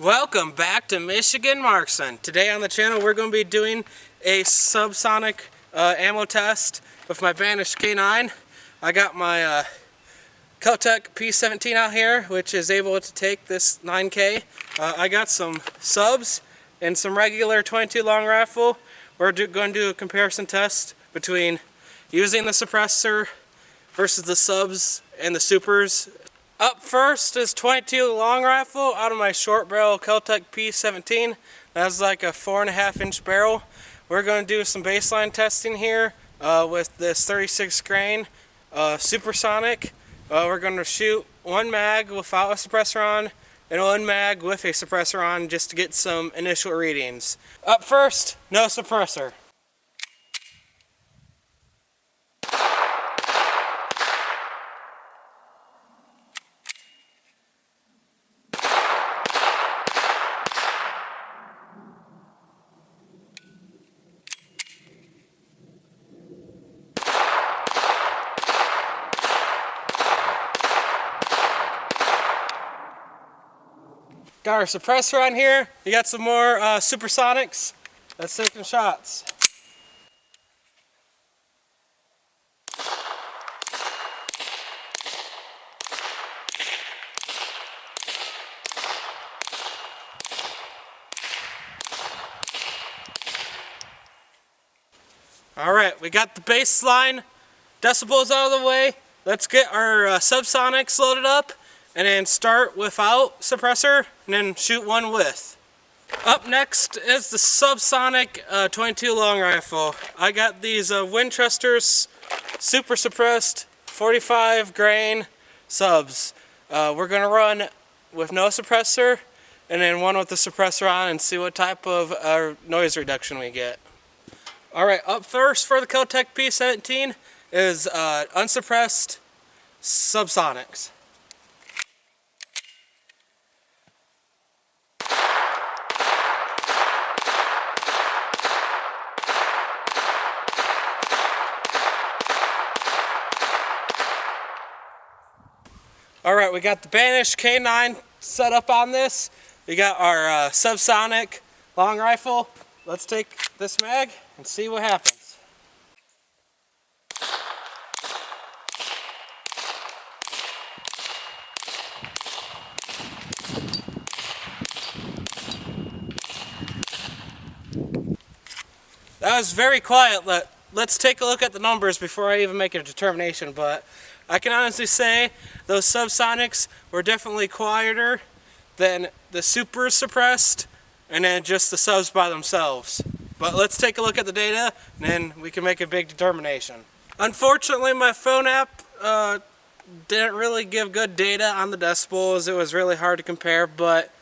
Welcome back to Michigan Marksman. Today on the channel we're going to be doing a subsonic ammo test with my Banish K9. I got my KelTec P17 out here, which is able to take this 9K. I got some subs and some regular 22 long rifle. We're going to do a comparison test between using the suppressor versus the subs and the supers. Up first is 22 long rifle out of my short barrel KelTec P17. That's like a 4.5 inch barrel. We're going to do some baseline testing here with this 36 grain Supersonic. We're going to shoot one mag without a suppressor on and one mag with a suppressor on just to get some initial readings. Up first, no suppressor. Got our suppressor on here. You got some more Supersonics. Let's take some shots. Alright, we got the baseline decibels out of the way. Let's get our Subsonics loaded up and then start without suppressor and then shoot one with. Up next is the Subsonic 22 long rifle. I got these Winchester's super suppressed 45 grain subs. We're going to run with no suppressor and then one with the suppressor on and see what type of noise reduction we get. Alright, up first for the KelTec P17 is unsuppressed Subsonics. Alright, we got the Banish K9 set up on this. We got our Subsonic long rifle. Let's take this mag and see what happens. That was very quiet. Let's take a look at the numbers before I even make a determination, but I can honestly say those Subsonics were definitely quieter than the super suppressed and then just the subs by themselves. But let's take a look at the data and then we can make a big determination. Unfortunately, my phone app didn't really give good data on the decibels. It was really hard to compare, but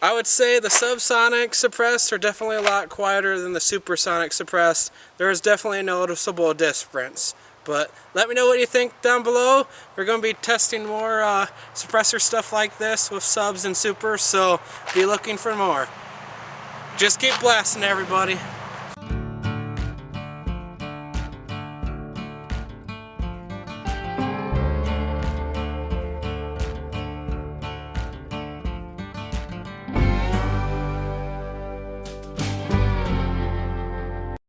I would say the Subsonic suppressed are definitely a lot quieter than the Supersonic suppressed. There is definitely a noticeable difference. But let me know what you think down below. We're going to be testing more suppressor stuff like this with subs and supers, so be looking for more. Just keep blasting, everybody.